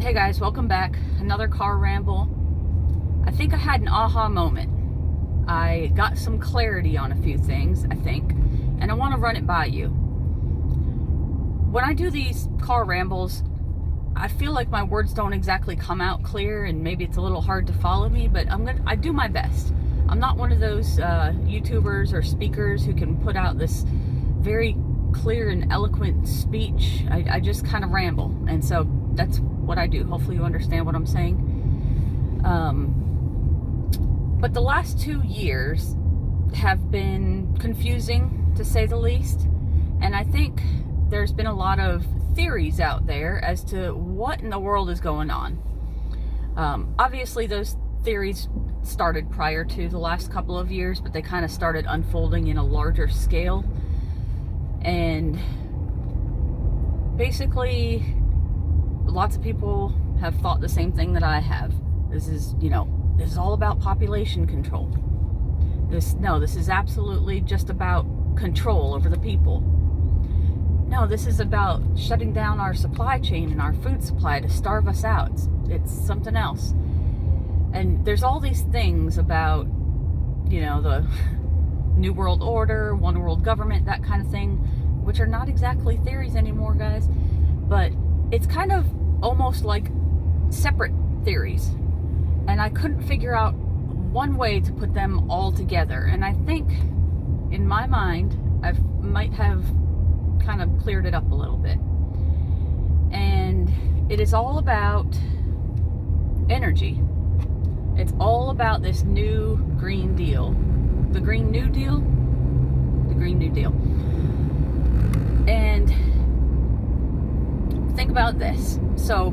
Hey guys, welcome back. Another car ramble. I think I had an aha moment. I got some clarity on a few things, I think, and I want to run it by you. When I do these car rambles, I feel like my words don't exactly come out clear, and maybe it's a little hard to follow me, but I do my best. I'm not one of those YouTubers or speakers who can put out this very clear and eloquent speech. I just kind of ramble, and so that's what I do. Hopefully you understand what I'm saying. But the last 2 years have been confusing, to say the least, and I think there's been a lot of theories out there as to what in the world is going on. Obviously those theories started prior to the last couple of years, but they kind of started unfolding in a larger scale. And basically, lots of people have thought the same thing that I have. This is all about population control. This is absolutely just about control over the people. No, this is about shutting down our supply chain and our food supply to starve us out. It's something else. And there's all these things about, the New World Order, One World Government, that kind of thing, which are not exactly theories anymore, guys. But it's kind of almost like separate theories. And I couldn't figure out one way to put them all together. And I think, in my mind, I might have kind of cleared it up a little bit. And it is all about energy. It's all about this new Green Deal. The Green New Deal? The Green New Deal. And think about this. So,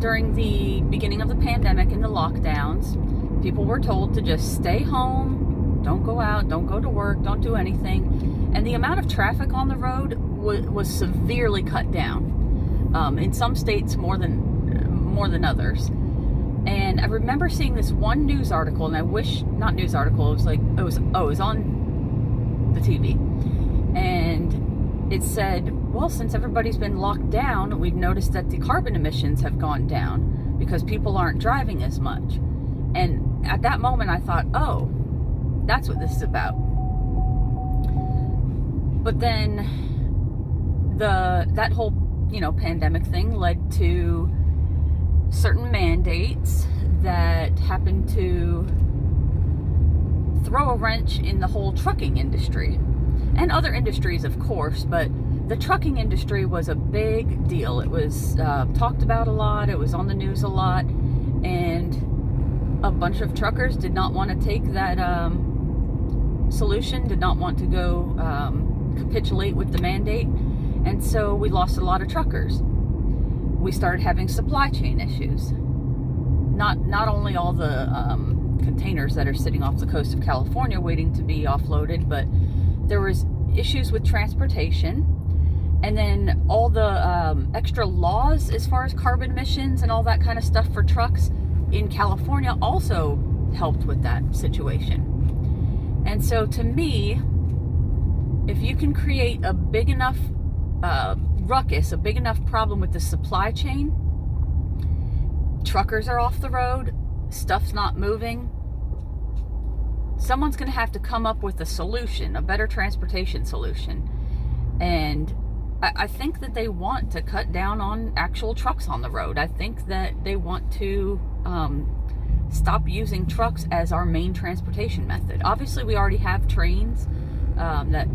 during the beginning of the pandemic and the lockdowns, people were told to just stay home, don't go out, don't go to work, don't do anything. And the amount of traffic on the road was severely cut down. In some states more than others. And I remember seeing this one news article, and it was on the TV. And it said, well, since everybody's been locked down, we've noticed that the carbon emissions have gone down because people aren't driving as much. And at that moment I thought, oh, that's what this is about. But then that whole, pandemic thing led to certain mandates that happened to throw a wrench in the whole trucking industry. And other industries, of course, but the trucking industry was a big deal. It was talked about a lot. It was on the news a lot. And a bunch of truckers did not want to take that solution, did not want to go capitulate with the mandate. And so we lost a lot of truckers. We started having supply chain issues. Not only all the containers that are sitting off the coast of California waiting to be offloaded, but there was issues with transportation, and then all the extra laws as far as carbon emissions and all that kind of stuff for trucks in California also helped with that situation. And so to me, if you can create a big enough ruckus, a big enough problem with the supply chain, truckers are off the road, stuff's not moving, someone's going to have to come up with a solution, a better transportation solution. And I think that they want to cut down on actual trucks on the road. I think that they want to stop using trucks as our main transportation method. Obviously, we already have trains that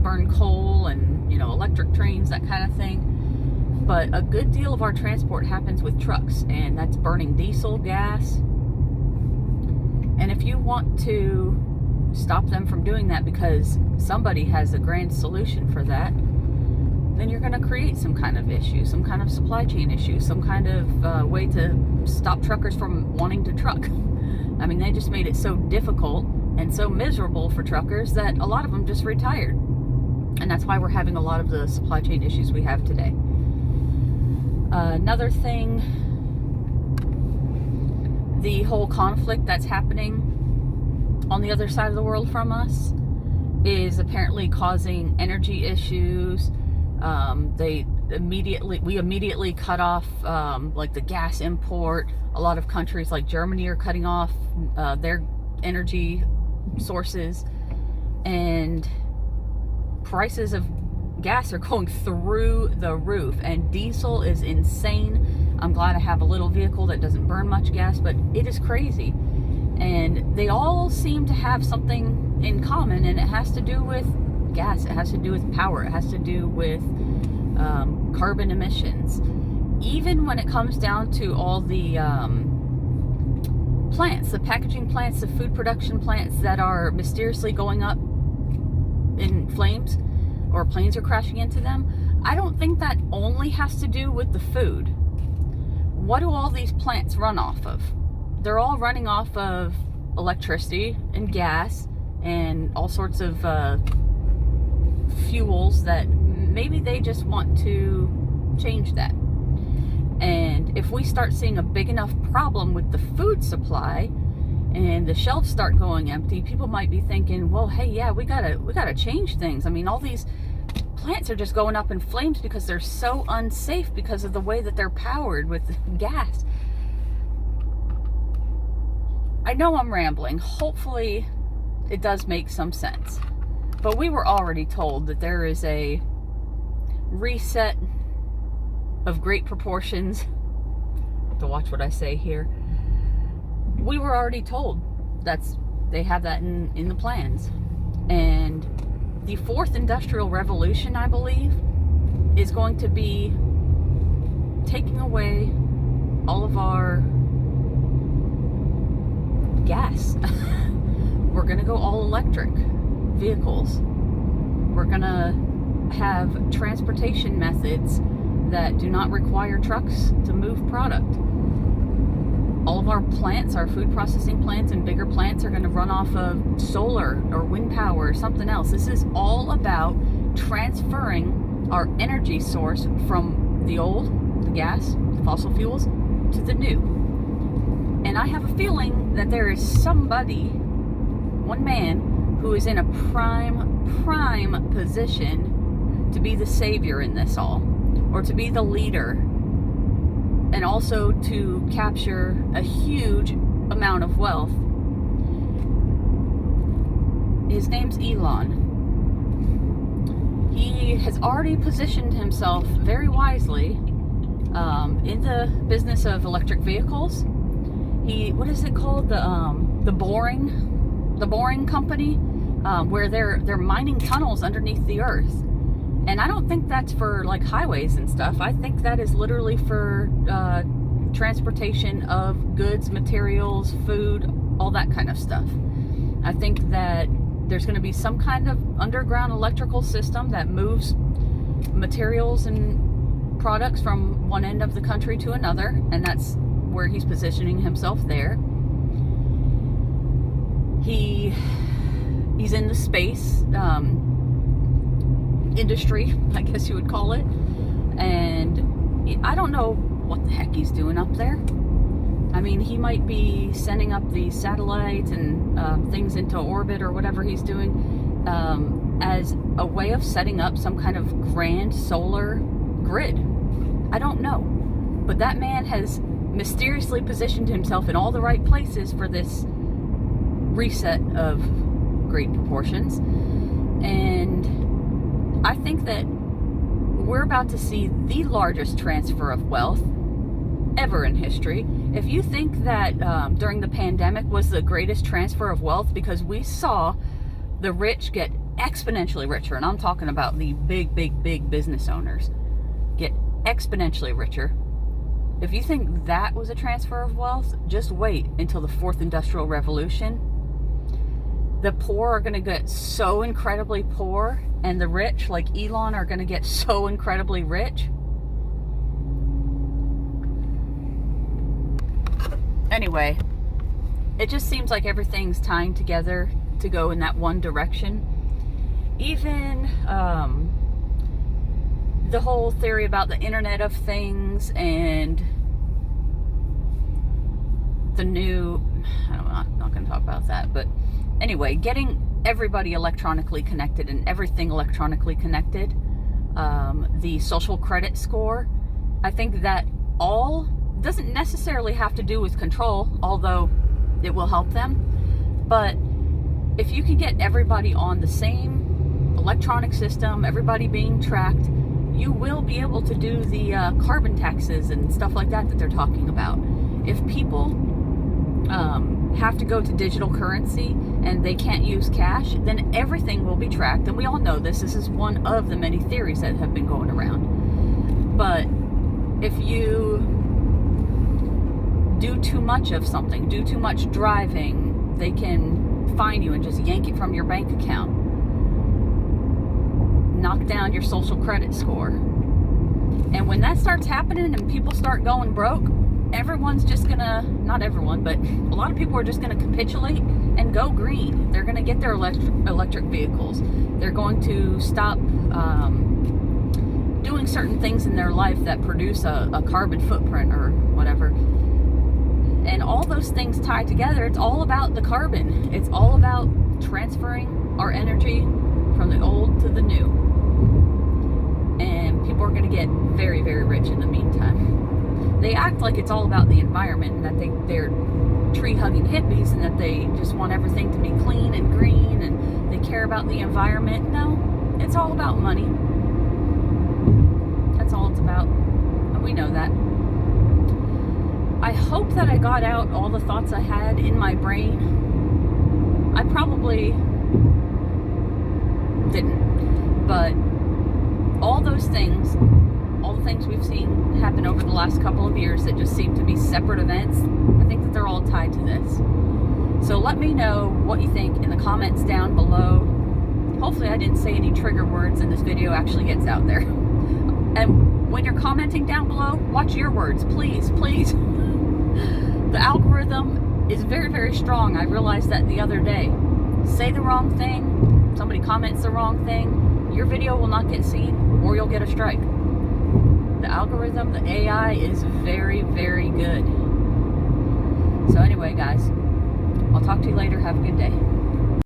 burn coal and, electric trains, that kind of thing. But a good deal of our transport happens with trucks, and that's burning diesel, gas. And if you want to stop them from doing that because somebody has a grand solution for that, then you're going to create some kind of issue, some kind of supply chain issue, some kind of way to stop truckers from wanting to truck. I mean, they just made it so difficult and so miserable for truckers that a lot of them just retired. And that's why we're having a lot of the supply chain issues we have today. Another thing, the whole conflict that's happening on the other side of the world from us is apparently causing energy issues. They we immediately cut off like the gas import. A lot of countries like Germany are cutting off their energy sources, and prices of gas are going through the roof, and diesel is insane. I'm glad I have a little vehicle that doesn't burn much gas, but it is crazy. And they all seem to have something in common, and it has to do with gas, it has to do with power, it has to do with carbon emissions. Even when it comes down to all the plants, the packaging plants, the food production plants that are mysteriously going up in flames, or planes are crashing into them, I don't think that only has to do with the food. What do all these plants run off of? They're all running off of electricity and gas and all sorts of fuels that maybe they just want to change that. And if we start seeing a big enough problem with the food supply and the shelves start going empty, people might be thinking, well, hey, yeah, we gotta change things. I mean, all these plants are just going up in flames because they're so unsafe because of the way that they're powered with gas. I know I'm rambling. Hopefully it does make some sense. But we were already told that there is a reset of great proportions. To watch what I say here. We were already told they have that in the plans. And the fourth industrial revolution, I believe, is going to be taking away all of our gas. We're gonna go all electric vehicles. We're gonna have transportation methods that do not require trucks to move product. All of our plants, our food processing plants and bigger plants, are going to run off of solar or wind power or something else. This is all about transferring our energy source from the old, the gas, the fossil fuels, to the new. And I have a feeling that there is somebody, one man, who is in a prime position to be the savior in this all, or to be the leader, and also to capture a huge amount of wealth. His name's Elon. He has already positioned himself very wisely in the business of electric vehicles. What is it called? The boring company, where they're mining tunnels underneath the earth. And I don't think that's for like highways and stuff. I think that is literally for transportation of goods, materials, food, all that kind of stuff. I think that there's going to be some kind of underground electrical system that moves materials and products from one end of the country to another, and that's where he's positioning himself there. He's in the space industry, I guess you would call it, and I don't know what the heck he's doing up there. I mean, he might be sending up the satellites and things into orbit or whatever he's doing as a way of setting up some kind of grand solar grid. I don't know, but that man has mysteriously positioned himself in all the right places for this reset of great proportions. And I think that we're about to see the largest transfer of wealth ever in history. If you think that during the pandemic was the greatest transfer of wealth because we saw the rich get exponentially richer, and I'm talking about the big business owners get exponentially richer. If you think that was a transfer of wealth, just wait until the fourth industrial revolution. The poor are going to get so incredibly poor, and the rich, like Elon, are going to get so incredibly rich. Anyway, it just seems like everything's tying together to go in that one direction. Even the whole theory about the Internet of Things and the new, I'm not going to talk about that, but anyway, getting everybody electronically connected and everything electronically connected the social credit score. I think that all doesn't necessarily have to do with control, although it will help them. But if you can get everybody on the same electronic system, everybody being tracked, you will be able to do the carbon taxes and stuff like that they're talking about. If people have to go to digital currency and they can't use cash, then everything will be tracked. And we all know this. This is one of the many theories that have been going around. But if you do too much of something, do too much driving, they can fine you and just yank it from your bank account. Knock down your social credit score. And when that starts happening and people start going broke, everyone's just gonna, not everyone, but a lot of people are just gonna capitulate and go green. They're gonna get their electric vehicles. They're going to stop doing certain things in their life that produce a carbon footprint or whatever. And all those things tied together, it's all about the carbon. It's all about transferring our energy from the old to the new. And people are gonna get very, very rich in the meantime. They act like it's all about the environment and that they're tree-hugging hippies and that they just want everything to be clean and green and they care about the environment. No, it's all about money. That's all it's about. And we know that. I hope that I got out all the thoughts I had in my brain. I probably didn't. But all those things, all the things we've seen happen over the last couple of years that just seem to be separate events, I think that they're all tied to this. So let me know what you think in the comments down below. Hopefully I didn't say any trigger words and this video actually gets out there. And when you're commenting down below, watch your words, please, please. The algorithm is very, very strong. I realized that the other day. Say the wrong thing, somebody comments the wrong thing, your video will not get seen or you'll get a strike. The algorithm, the AI is very, very good. So anyway, guys, I'll talk to you later. Have a good day.